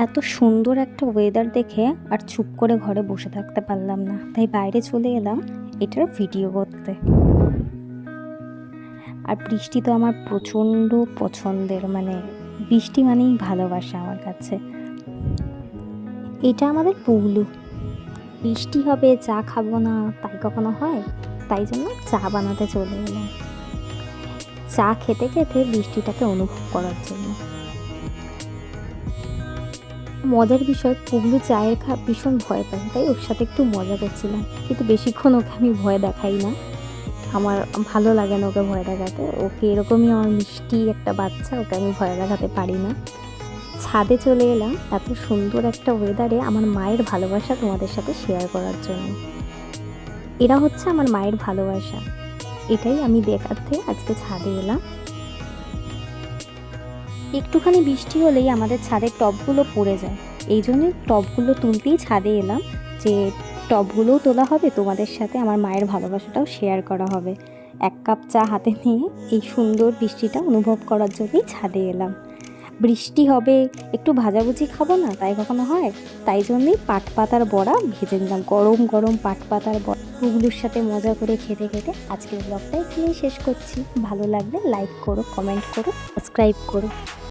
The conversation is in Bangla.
এত সুন্দর একটা ওয়েদার দেখে আর চুপ করে ঘরে বসে থাকতে পারলাম না, তাই বাইরে চলে এলাম এটার ভিডিও করতে। আর বৃষ্টি তো আমার প্রচণ্ড পছন্দের, মানে বৃষ্টি মানেই ভালোবাসা আমার কাছে। এটা আমাদের পুগলু। বৃষ্টি হবে চা খাবো না তাই কখনো হয়? তাই জন্য চা বানাতে চলে এলাম, চা খেতে খেতে বৃষ্টিটাকে অনুভব করার জন্য। মজার বিষয়, পুগলু চায়ের ভীষণ ভয় পায়, তাই ওর সাথে একটু মজা করছিলাম, কিন্তু বেশিক্ষণ ওকে আমি ভয় দেখাই না। আমার ভালো লাগে না ওকে ভয় দেখাতে। ওকে এরকমই আমার মিষ্টি একটা বাচ্চা, ওকে আমি ভয় দেখাতে পারি না। ছাদে চলে এলাম এত সুন্দর একটা ওয়েদারে আমার মায়ের ভালোবাসা তোমাদের সাথে শেয়ার করার জন্য। এরা হচ্ছে আমার মায়ের ভালোবাসা, এটাই আমি দেখাতে আজকে ছাদে এলাম। একটুখানি বৃষ্টি হলেই আমাদের ছাদের টবগুলো পড়ে যায়, এই জন্যই টবগুলো তুলতেই ছাদে এলাম, যে টবগুলোও তোলা হবে, তোমাদের সাথে আমার মায়ের ভালোবাসাটাও শেয়ার করা হবে। এক কাপ চা হাতে নিয়ে এই সুন্দর বৃষ্টিটা অনুভব করার জন্যই ছাদে এলাম। বৃষ্টি হবে, একটু ভাজাভুজি খাবো না তাই কখনো হয়? তাই জন্যই পাট পাতার বড়া ভেজে নিলাম, গরম গরম পাট পাতার বড়া। পুগলুর সাথে মজা করে খেতে খেতে আজকের ব্লগটা এখানেই শেষ করছি। ভালো লাগলে লাইক করো, কমেন্ট করো, সাবস্ক্রাইব করো।